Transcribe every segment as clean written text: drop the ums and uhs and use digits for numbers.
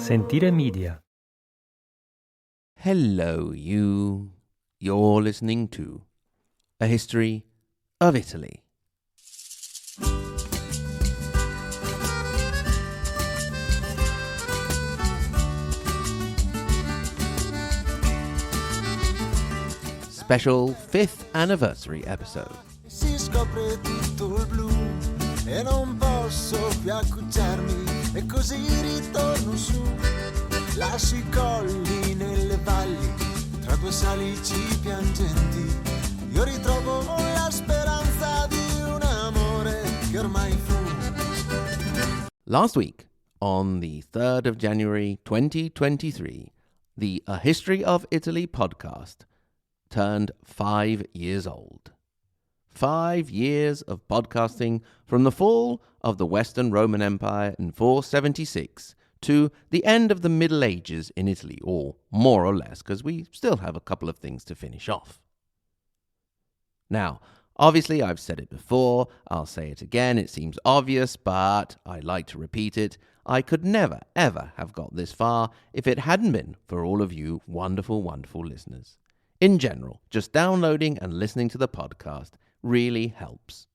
Sentire Media. Hello, you. You're listening to A History of Italy. Special 5th anniversary episode. Si scopre tutto il blu e non posso più accucciarmi e così ritorno su. Lascio i colli nelle valli tra due salici piangenti. Io ritrovo la speranza di un amore che ormai fu. Last week, on the 3rd of January 2023, the A History of Italy podcast turned 5 years old. 5 years of podcasting from the fall of the Western Roman Empire in 476 to the end of the Middle Ages in Italy, or more or less, because we still have a couple of things to finish off. Now, obviously I've said it before, I'll say it again, it seems obvious, but I like to repeat it. I could never, ever have got this far if it hadn't been for all of you wonderful, wonderful listeners. In general, just downloading and listening to the podcast really helps.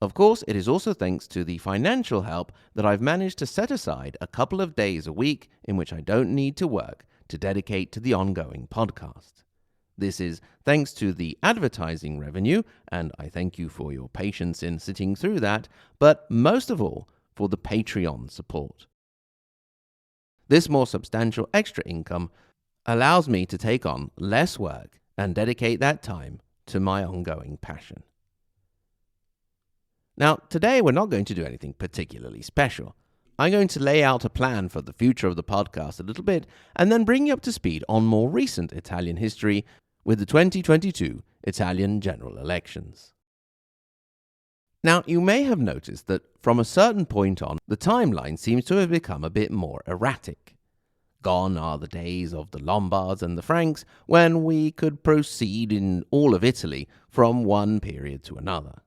Of course, it is also thanks to the financial help that I've managed to set aside a couple of days a week in which I don't need to work to dedicate to the ongoing podcast. This is thanks to the advertising revenue, and I thank you for your patience in sitting through that, but most of all, for the Patreon support. This more substantial extra income allows me to take on less work and dedicate that time to my ongoing passion. Now, today we're not going to do anything particularly special. I'm going to lay out a plan for the future of the podcast a little bit and then bring you up to speed on more recent Italian history with the 2022 Italian general elections. Now, you may have noticed that from a certain point on, the timeline seems to have become a bit more erratic. Gone are the days of the Lombards and the Franks when we could proceed in all of Italy from one period to another.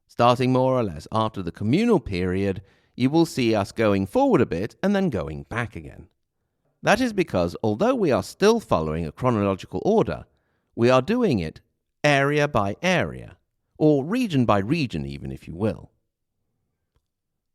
Starting more or less after the communal period, you will see us going forward a bit and then going back again. That is because although we are still following a chronological order, we are doing it area by area, or region by region even, if you will.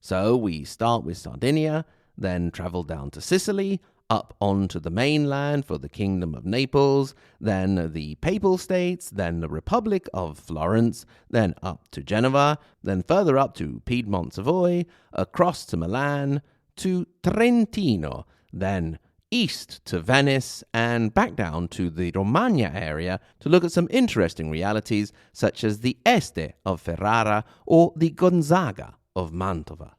So we start with Sardinia, then travel down to Sicily, up onto the mainland for the Kingdom of Naples, then the Papal States, then the Republic of Florence, then up to Genova, then further up to Piedmont Savoy, across to Milan, to Trentino, then east to Venice, and back down to the Romagna area to look at some interesting realities such as the Este of Ferrara or the Gonzaga of Mantova.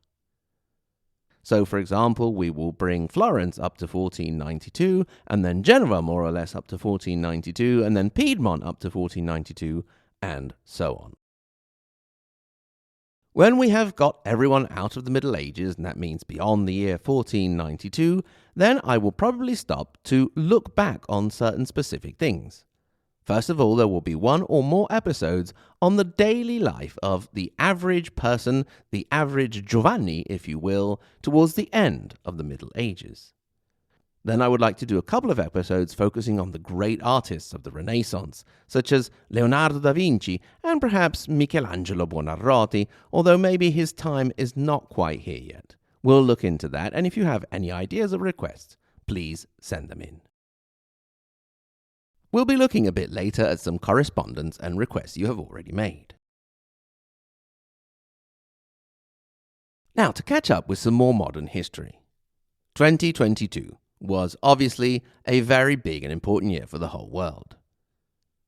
So, for example, we will bring Florence up to 1492, and then Genova more or less up to 1492, and then Piedmont up to 1492, and so on. When we have got everyone out of the Middle Ages, and that means beyond the year 1492, then I will probably stop to look back on certain specific things. First of all, there will be one or more episodes on the daily life of the average person, the average Giovanni, if you will, towards the end of the Middle Ages. Then I would like to do a couple of episodes focusing on the great artists of the Renaissance, such as Leonardo da Vinci and perhaps Michelangelo Buonarroti, although maybe his time is not quite here yet. We'll look into that, and if you have any ideas or requests, please send them in. We'll be looking a bit later at some correspondence and requests you have already made. Now, to catch up with some more modern history. 2022 was obviously a very big and important year for the whole world.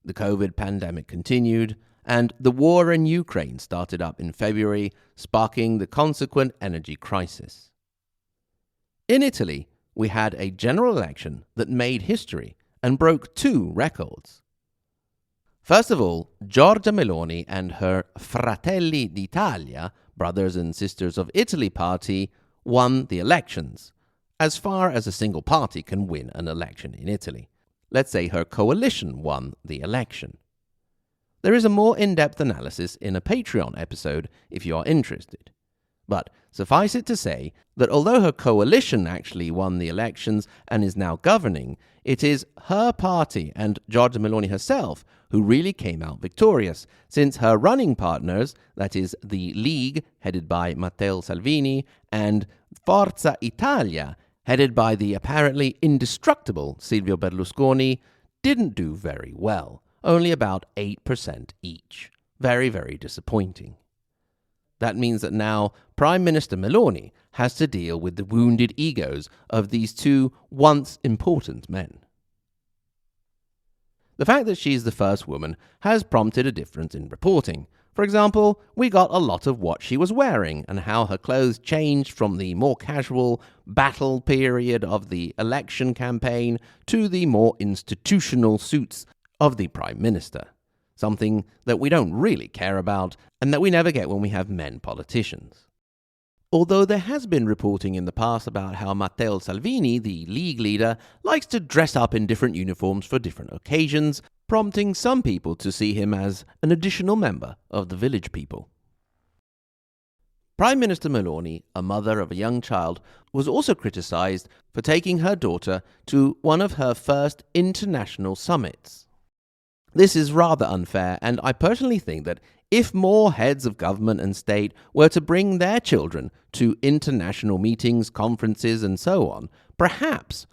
The COVID pandemic continued, and the war in Ukraine started up in February, sparking the consequent energy crisis. In Italy, we had a general election that made history and broke 2 records. First of all, Giorgia Meloni and her Fratelli d'Italia, Brothers and Sisters of Italy party, won the elections, as far as a single party can win an election in Italy. Let's say her coalition won the election. There is a more in-depth analysis in a Patreon episode if you are interested. But suffice it to say that although her coalition actually won the elections and is now governing, it is her party and Giorgia Meloni herself who really came out victorious, since her running partners, that is the League, headed by Matteo Salvini, and Forza Italia, headed by the apparently indestructible Silvio Berlusconi, didn't do very well, only about 8% each. Very, very disappointing. That means that now Prime Minister Meloni has to deal with the wounded egos of these two once important men. The fact that she's the first woman has prompted a difference in reporting. For example, we got a lot of what she was wearing and how her clothes changed from the more casual battle period of the election campaign to the more institutional suits of the Prime Minister. Something that we don't really care about and that we never get when we have men politicians. Although there has been reporting in the past about how Matteo Salvini, the League leader, likes to dress up in different uniforms for different occasions, prompting some people to see him as an additional member of the village people. Prime Minister Meloni, a mother of a young child, was also criticised for taking her daughter to one of her first international summits. This is rather unfair, and I personally think that if more heads of government and state were to bring their children to international meetings, conferences, and so on, perhaps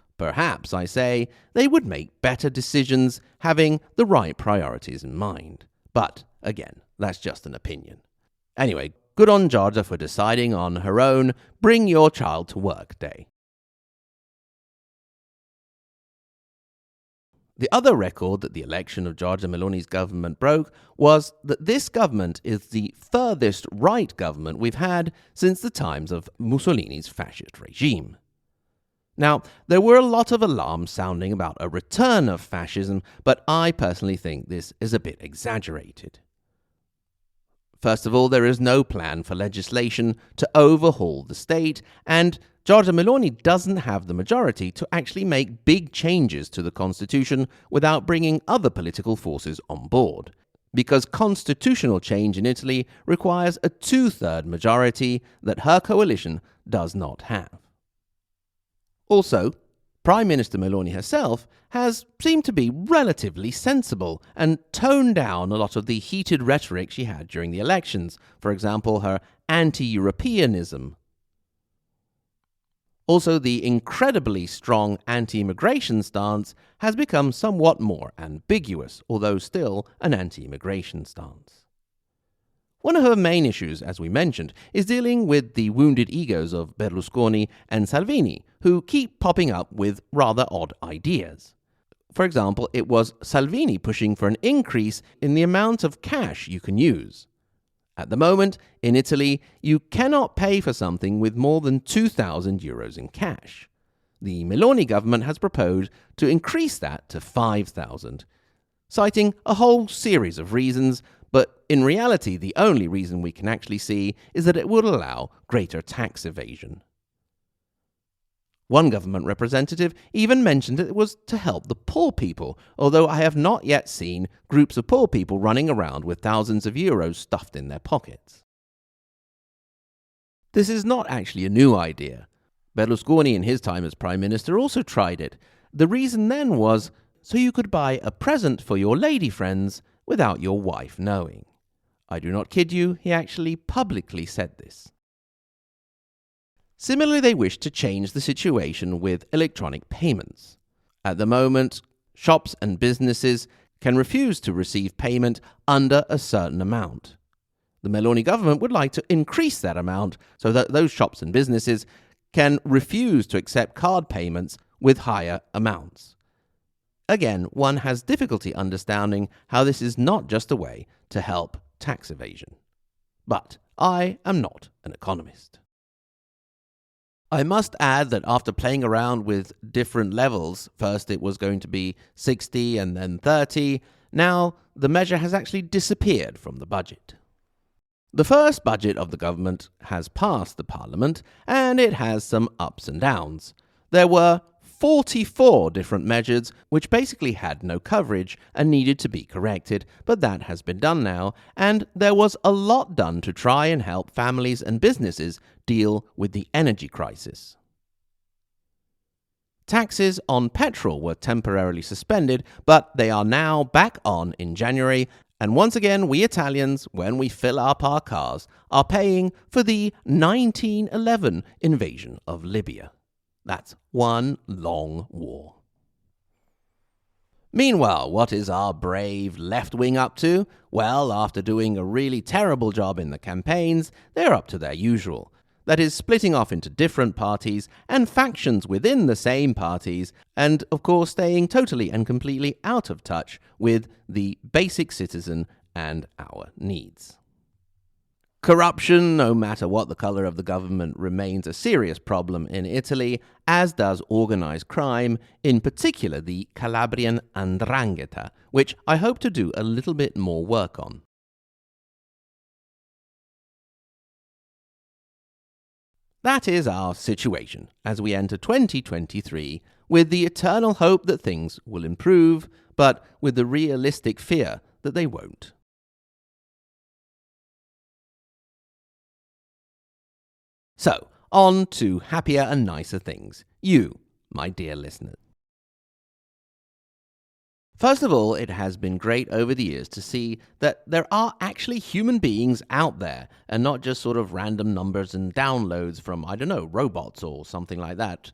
I say, they would make better decisions having the right priorities in mind. But, again, that's just an opinion. Anyway, good on Giorgia for deciding on her own Bring Your Child to Work Day. The other record that the election of Giorgia Meloni's government broke was that this government is the furthest right government we've had since the times of Mussolini's fascist regime. Now, there were a lot of alarms sounding about a return of fascism, but I personally think this is a bit exaggerated. First of all, there is no plan for legislation to overhaul the state, and Giorgia Meloni doesn't have the majority to actually make big changes to the constitution without bringing other political forces on board, because constitutional change in Italy requires a 2/3 majority that her coalition does not have. Also, Prime Minister Meloni herself has seemed to be relatively sensible and toned down a lot of the heated rhetoric she had during the elections, for example, her anti-Europeanism. Also, the incredibly strong anti-immigration stance has become somewhat more ambiguous, although still an anti-immigration stance. One of her main issues, as we mentioned, is dealing with the wounded egos of Berlusconi and Salvini, who keep popping up with rather odd ideas. For example, it was Salvini pushing for an increase in the amount of cash you can use. At the moment, in Italy, you cannot pay for something with more than €2,000 in cash. The Meloni government has proposed to increase that to 5,000, citing a whole series of reasons, but in reality, the only reason we can actually see is that it would allow greater tax evasion. One government representative even mentioned that it was to help the poor people, although I have not yet seen groups of poor people running around with thousands of euros stuffed in their pockets. This is not actually a new idea. Berlusconi in his time as Prime Minister also tried it. The reason then was so you could buy a present for your lady friends without your wife knowing. I do not kid you, he actually publicly said this. Similarly, they wish to change the situation with electronic payments. At the moment, shops and businesses can refuse to receive payment under a certain amount. The Meloni government would like to increase that amount so that those shops and businesses can refuse to accept card payments with higher amounts. Again, one has difficulty understanding how this is not just a way to help tax evasion. But I am not an economist. I must add that after playing around with different levels, first it was going to be 60 and then 30, now the measure has actually disappeared from the budget. The first budget of the government has passed the parliament, and it has some ups and downs. There were 44 different measures which basically had no coverage and needed to be corrected, but that has been done now, and there was a lot done to try and help families and businesses deal with the energy crisis. Taxes on petrol were temporarily suspended, but they are now back on in January, and once again we Italians, when we fill up our cars, are paying for the 1911 invasion of Libya. That's one long war. Meanwhile, what is our brave left wing up to? Well, after doing a really terrible job in the campaigns, they're up to their usual. That is, splitting off into different parties and factions within the same parties, and of course staying totally and completely out of touch with the basic citizen and our needs. Corruption, no matter what the colour of the government, remains a serious problem in Italy, as does organised crime, in particular the Calabrian 'ndrangheta, which I hope to do a little bit more work on. That is our situation as we enter 2023, with the eternal hope that things will improve, but with the realistic fear that they won't. So, on to happier and nicer things. You, my dear listeners. First of all, it has been great over the years to see that there are actually human beings out there and not just sort of random numbers and downloads from, robots or something like that.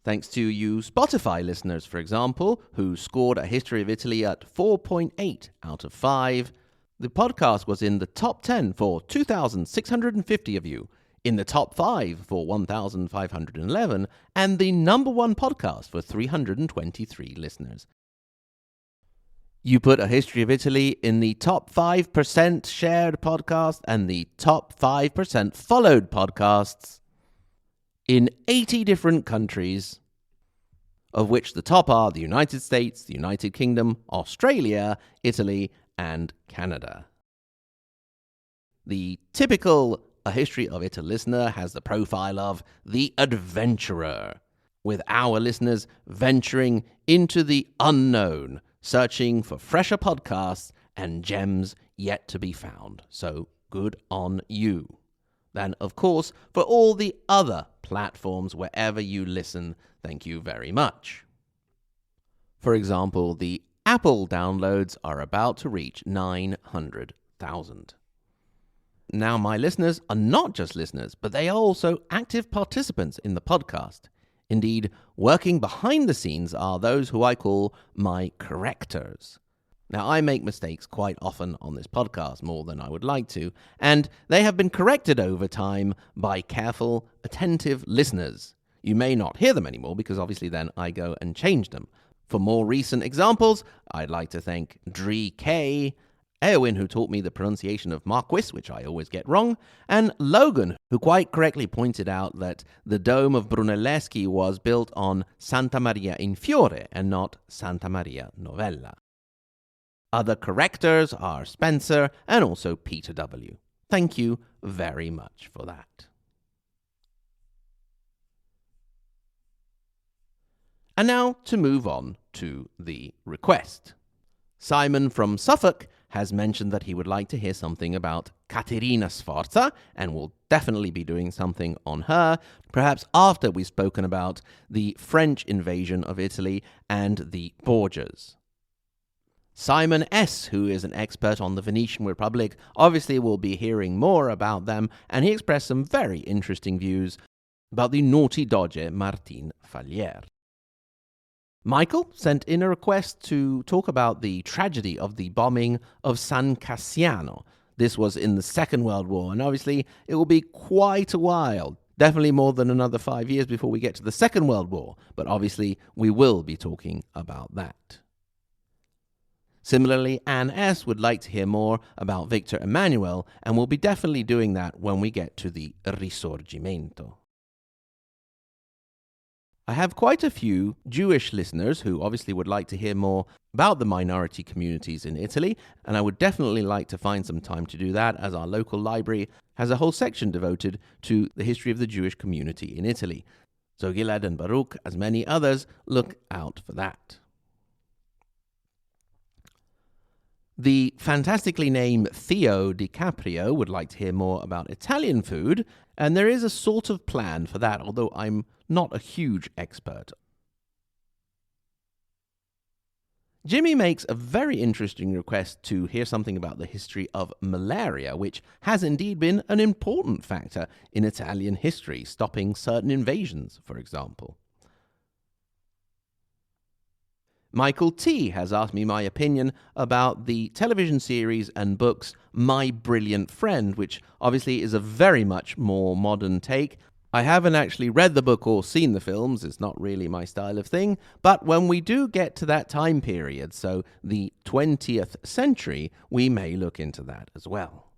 Thanks to you Spotify listeners, for example, who scored A History of Italy at 4.8 out of 5. The podcast was in the top 10 for 2,650 of you, in the top 5 for 1,511, and the number 1 podcast for 323 listeners. You put A History of Italy in the top 5% shared podcast and the top 5% followed podcasts in 80 different countries, of which the top are the United States, the United Kingdom, Australia, Italy, and Canada. The typical A History of Italy listener has the profile of the adventurer, with our listeners venturing into the unknown, searching for fresher podcasts and gems yet to be found. So good on you. Then, of course, for all the other platforms wherever you listen, thank you very much. For example, the Apple downloads are about to reach 900,000. Now, my listeners are not just listeners, but they are also active participants in the podcast. Indeed, working behind the scenes are those who I call my correctors. Now, I make mistakes quite often on this podcast, more than I would like to, and they have been corrected over time by careful, attentive listeners. You may not hear them anymore because obviously then I go and change them. For more recent examples, I'd like to thank Dree K, Eowyn, who taught me the pronunciation of Marquis, which I always get wrong, and Logan, who quite correctly pointed out that the dome of Brunelleschi was built on Santa Maria in Fiore and not Santa Maria Novella. Other correctors are Spencer and also Peter W. Thank you very much for that. And now to move on to the request. Simon from Suffolk has mentioned that he would like to hear something about Caterina Sforza, and will definitely be doing something on her, perhaps after we've spoken about the French invasion of Italy and the Borgias. Simon S., who is an expert on the Venetian Republic, obviously will be hearing more about them, and he expressed some very interesting views about the naughty Doge Martin Falier. Michael sent in a request to talk about the tragedy of the bombing of San Cassiano. This was in the Second World War, and obviously it will be quite a while, definitely more than another 5 years before we get to the Second World War, but obviously we will be talking about that. Similarly, Anne S. would like to hear more about Victor Emmanuel, and we'll be definitely doing that when we get to the Risorgimento. I have quite a few Jewish listeners who obviously would like to hear more about the minority communities in Italy, and I would definitely like to find some time to do that, as our local library has a whole section devoted to the history of the Jewish community in Italy. So Gilad and Baruch, as many others, look out for that. The fantastically named Theo DiCaprio would like to hear more about Italian food, and there is a sort of plan for that, although I'm not a huge expert. Jimmy makes a very interesting request to hear something about the history of malaria, which has indeed been an important factor in Italian history, stopping certain invasions, for example. Michael T. has asked me my opinion about the television series and books My Brilliant Friend, which obviously is a very much more modern take. I haven't actually read the book or seen the films, it's not really my style of thing, but when we do get to that time period, so the 20th century, we may look into that as well.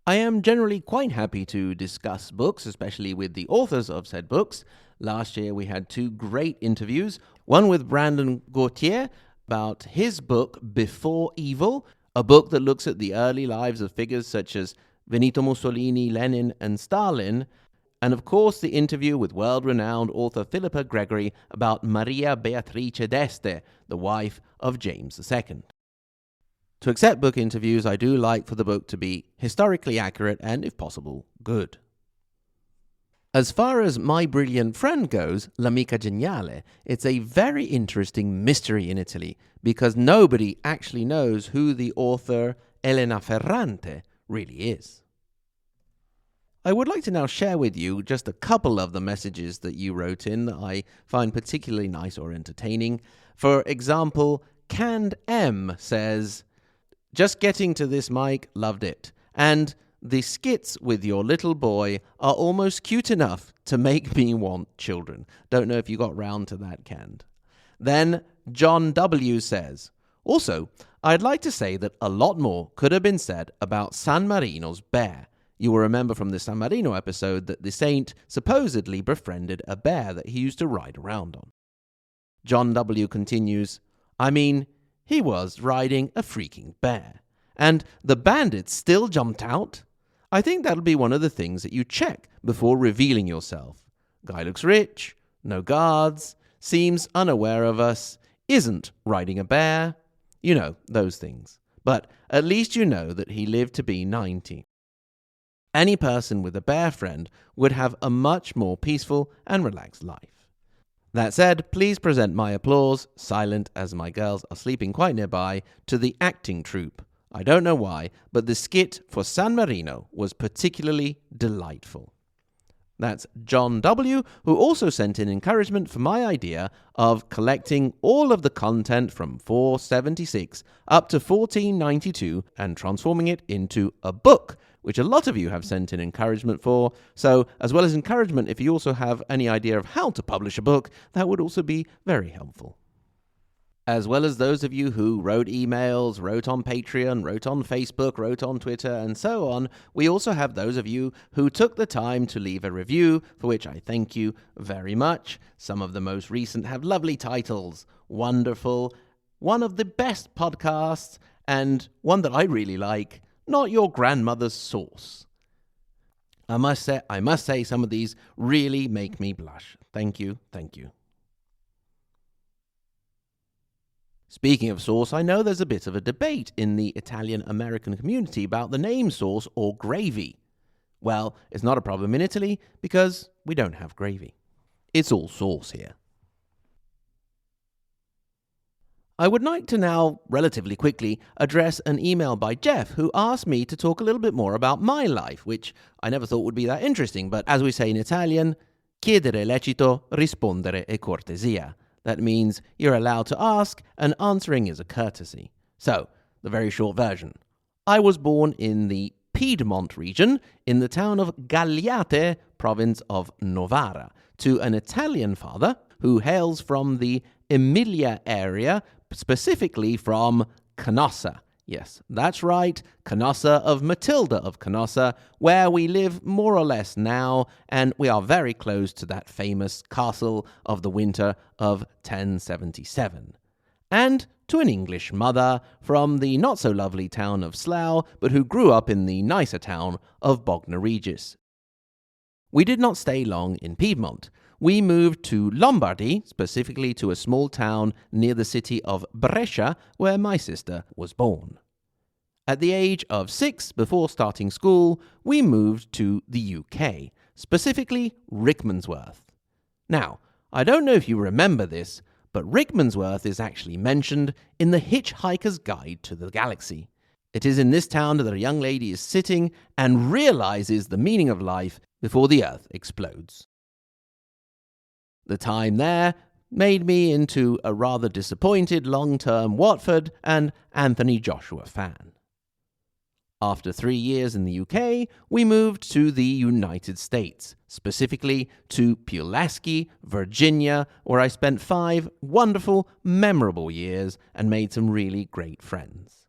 I am generally quite happy to discuss books, especially with the authors of said books. Last year we had 2 great interviews, one with Brandon Gauthier about his book Before Evil, a book that looks at the early lives of figures such as Benito Mussolini, Lenin, and Stalin, and of course the interview with world-renowned author Philippa Gregory about Maria Beatrice d'Este, the wife of James II. To accept book interviews, I do like for the book to be historically accurate and, if possible, good. As far as My Brilliant Friend goes, L'Amica Geniale, it's a very interesting mystery in Italy because nobody actually knows who the author Elena Ferrante really is. I would like to now share with you just a couple of the messages that you wrote in that I find particularly nice or entertaining. For example, Canned M says, "Just getting to this mic, loved it. And the skits with your little boy are almost cute enough to make me want children." Don't know if you got round to that, Canned. Then John W. says, "Also, I'd like to say that a lot more could have been said about San Marino's bear. You will remember from the San Marino episode that the saint supposedly befriended a bear that he used to ride around on." John W. continues, "I mean, he was riding a freaking bear. And the bandits still jumped out? I think that'll be one of the things that you check before revealing yourself. Guy looks rich, no guards, seems unaware of us, isn't riding a bear. You know, those things. But at least you know that he lived to be 90. Any person with a bear friend would have a much more peaceful and relaxed life. That said, please present my applause, silent as my girls are sleeping quite nearby, to the acting troupe. I don't know why, but the skit for San Marino was particularly delightful." That's John W., who also sent in encouragement for my idea of collecting all of the content from 476 up to 1492 and transforming it into a book, which a lot of you have sent in encouragement for. So, as well as encouragement, if you also have any idea of how to publish a book, that would also be very helpful. As well as those of you who wrote emails, wrote on Patreon, wrote on Facebook, wrote on Twitter, and so on, we also have those of you who took the time to leave a review, for which I thank you very much. Some of the most recent have lovely titles. Wonderful, one of the best podcasts, and one that I really like, Not Your Grandmother's Sauce. I must say some of these really make me blush. Thank you, thank you. Speaking of sauce, I know there's a bit of a debate in the Italian-American community about the name sauce or gravy. Well, it's not a problem in Italy because we don't have gravy. It's all sauce here. I would like to now, relatively quickly, address an email by Jeff who asked me to talk a little bit more about my life, which I never thought would be that interesting, but as we say in Italian, chiedere è lecito, rispondere è cortesia. That means you're allowed to ask, and answering is a courtesy. So, the very short version. I was born in the Piedmont region, in the town of Gagliate, province of Novara, to an Italian father who hails from the Emilia area, specifically from Canossa. Yes, that's right, Canossa of Matilda of Canossa, where we live more or less now, and we are very close to that famous castle of the winter of 1077. And to an English mother from the not-so-lovely town of Slough, but who grew up in the nicer town of Bognor Regis. We did not stay long in Piedmont. We moved to Lombardy, specifically to a small town near the city of Brescia, where my sister was born. At the age of 6, before starting school, we moved to the UK, specifically Rickmansworth. Now, I don't know if you remember this, but Rickmansworth is actually mentioned in the Hitchhiker's Guide to the Galaxy. It is in this town that a young lady is sitting and realizes the meaning of life before the Earth explodes. The time there made me into a rather disappointed long-term Watford and Anthony Joshua fan. After 3 years in the UK, we moved to the United States, specifically to Pulaski, Virginia, where I spent 5 wonderful, memorable years and made some really great friends.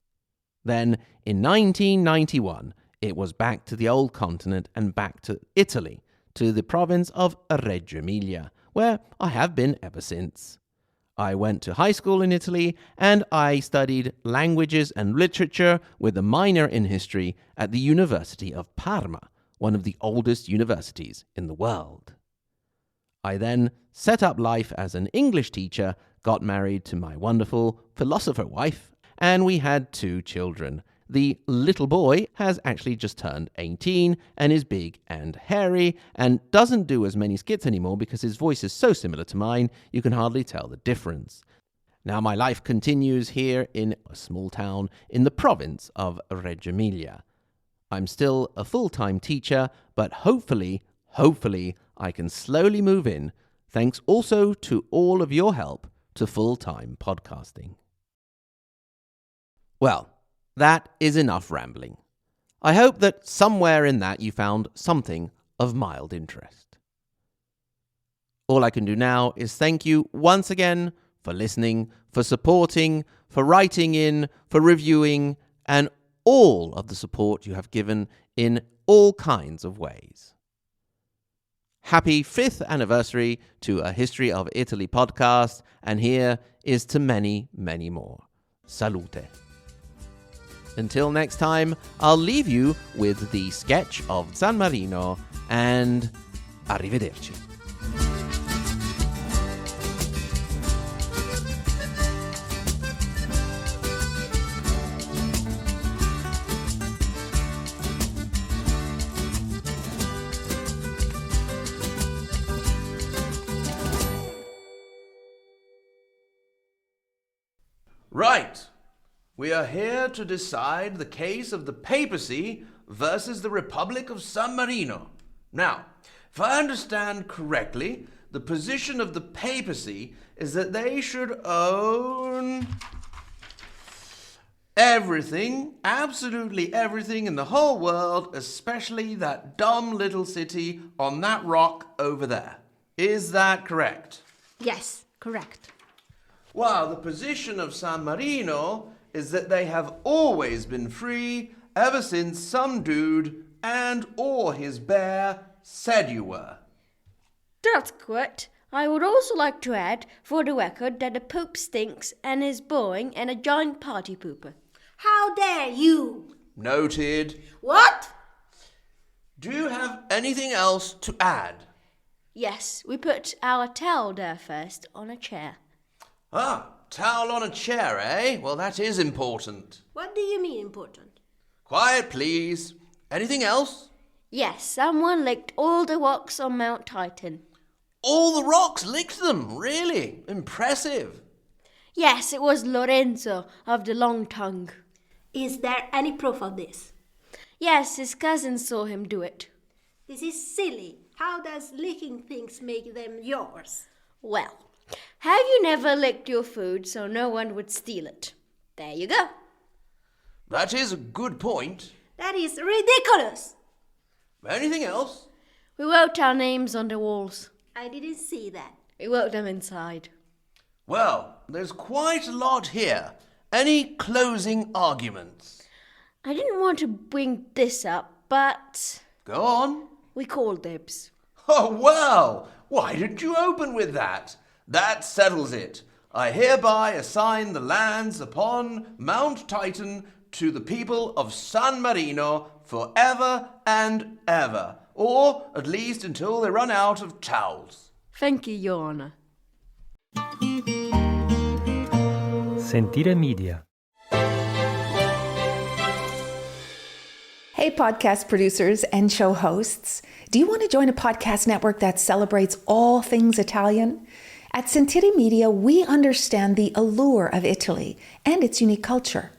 Then, in 1991, it was back to the old continent and back to Italy, to the province of Reggio Emilia, where I have been ever since. I went to high school in Italy, and I studied languages and literature with a minor in history at the University of Parma, one of the oldest universities in the world. I then set up life as an English teacher, got married to my wonderful philosopher wife, and we had 2 children. The little boy has actually just turned 18 and is big and hairy and doesn't do as many skits anymore because his voice is so similar to mine, you can hardly tell the difference. Now my life continues here in a small town in the province of Reggio Emilia. I'm still a full-time teacher, but hopefully I can slowly move in, thanks also to all of your help, to full-time podcasting. Well, that is enough rambling. I hope that somewhere in that you found something of mild interest. All I can do now is thank you once again for listening, for supporting, for writing in, for reviewing, and all of the support you have given in all kinds of ways. Happy 5th anniversary to A History of Italy podcast, and here is to many, many more. Salute. Until next time, I'll leave you with the sketch of San Marino and arrivederci. Right. We are here to decide the case of the papacy versus the Republic of San Marino. Now, if I understand correctly, the position of the papacy is that they should own everything, absolutely everything in the whole world, especially that dumb little city on that rock over there. Is that correct? Yes, correct. While the position of San Marino is that they have always been free ever since some dude and or his bear said you were. That's correct. I would also like to add for the record that the Pope stinks and is boring and a giant party pooper. How dare you? Noted. What? Do you have anything else to add? Yes, we put our towel there first on a chair. Ah, towel on a chair, eh? Well, that is important. What do you mean important? Quiet, please. Anything else? Yes, someone licked all the rocks on Mount Titan. All the rocks licked them, really? Impressive. Yes, it was Lorenzo of the long tongue. Is there any proof of this? Yes, his cousin saw him do it. This is silly. How does licking things make them yours? Well, have you never licked your food so no one would steal it? There you go. That is a good point. That is ridiculous. Anything else? We wrote our names on the walls. I didn't see that. We wrote them inside. Well, there's quite a lot here. Any closing arguments? I didn't want to bring this up, but Go on. we called dibs. Oh, well, why didn't you open with that? That settles it. I hereby assign the lands upon Mount Titan to the people of San Marino forever and ever. or at least until they run out of towels. Thank you, Your Honour. Sentire Media. Hey, podcast producers and show hosts. Do you want to join a podcast network that celebrates all things Italian? At Sentire Media, we understand the allure of Italy and its unique culture.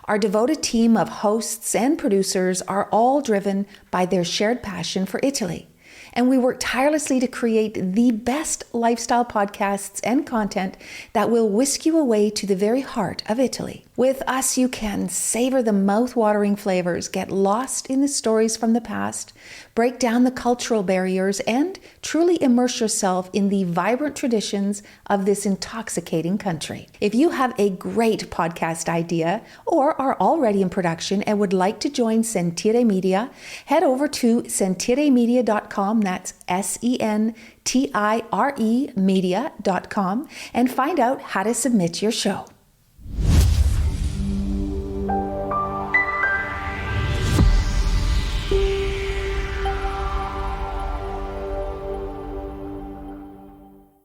Our devoted team of hosts and producers are all driven by their shared passion for Italy. And we work tirelessly to create the best lifestyle podcasts and content that will whisk you away to the very heart of Italy. With us, you can savor the mouth-watering flavors, get lost in the stories from the past, break down the cultural barriers, and truly immerse yourself in the vibrant traditions of this intoxicating country. If you have a great podcast idea or are already in production and would like to join Sentire Media, head over to sentiremedia.com, that's SENTIRE media.com, and find out how to submit your show.